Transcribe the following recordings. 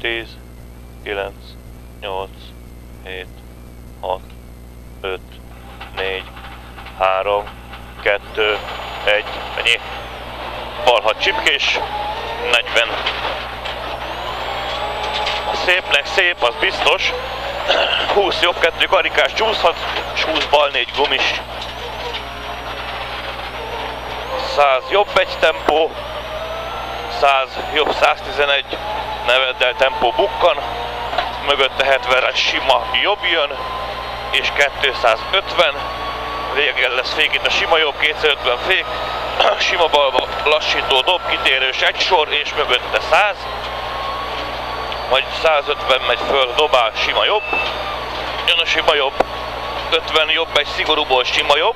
10, 9, 8, 7, 6, 5, 4, 3, 2, 1, ennyi. Bal 6 csipkés, 40. A szépnek szép, az biztos. 20 jobb 2 karikás csúszhat, és 20 bal 4 gumis. 100 jobb 1 tempó, 100 jobb 111, ne vedd el, tempó bukkan, mögötte 70-re sima jobb jön, és 250, végén lesz fék itt a sima jobb, 250 fék, sima balba lassító dob, kitérős egy sor, és mögötte 100, majd 150 megy föl, dobál, sima jobb, jön a sima jobb, 50 jobb egy szigorúból sima jobb,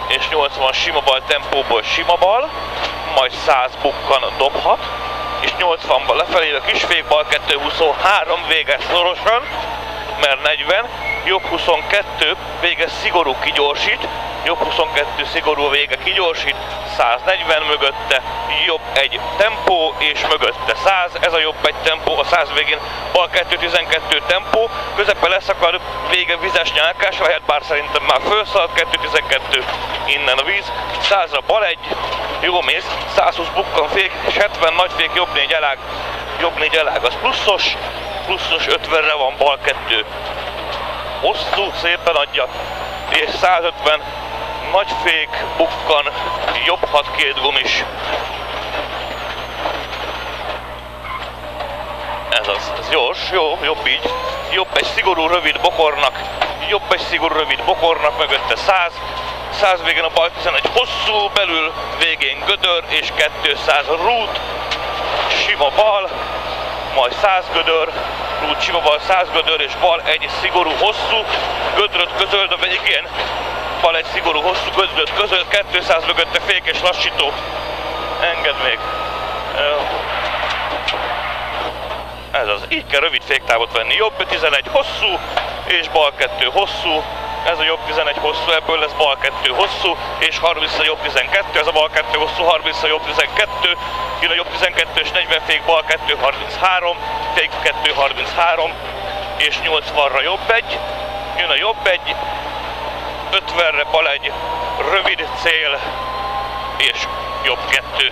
és 80 sima bal tempóból sima bal, majd 100 bukkan dobhat, és 80-ban lefelé a kisfékbal 223 véges szorosan, mert 40, jobb 22 véges szigorú kigyorsít, jobb 22 szigorú vége kigyorsít, 140 mögötte, jobb egy tempó, és mögötte 100, ez a jobb egy tempó, a 100 végén bal 212 tempó, közepén leszakad, vége vizes nyálkás, lehet bár szerintem már felszalad, 212 innen a víz, 100-ra bal egy, jó mész, 120 bukkan fék, és 70 nagy fék, jobb 4 elág az pluszos 50-re van bal 2, hosszú, szépen adja, és 150 nagy fék, bukkan, jobb 6 2 gumis. Ez az, ez gyors, jó, jobb így. Jobb egy szigorú rövid bokornak, mögötte 100. 100 végén a bal 11 hosszú, belül végén gödör, és 200 rút, sima bal, majd 100 gödör, rút sima bal, 100 gödör, és bal egy szigorú hosszú, gödröt közöld a végén, bal egy szigorú hosszú, gödröt közöld, 200 mögötte fék és lassító. Engedd még. Ez az, így kell rövid féktávot venni. Jobb 11 hosszú, és bal 2 hosszú. Ez a jobb 11 hosszú, ebből lesz bal 2 hosszú, és 30 a jobb 12, ez a bal 2 hosszú, 30 a jobb 12, jön a jobb 12 és 40 fék, bal 2 33, fék 2 33, és 80-ra jobb egy, jön a jobb egy, 50-re bal egy, rövid cél, és jobb 2.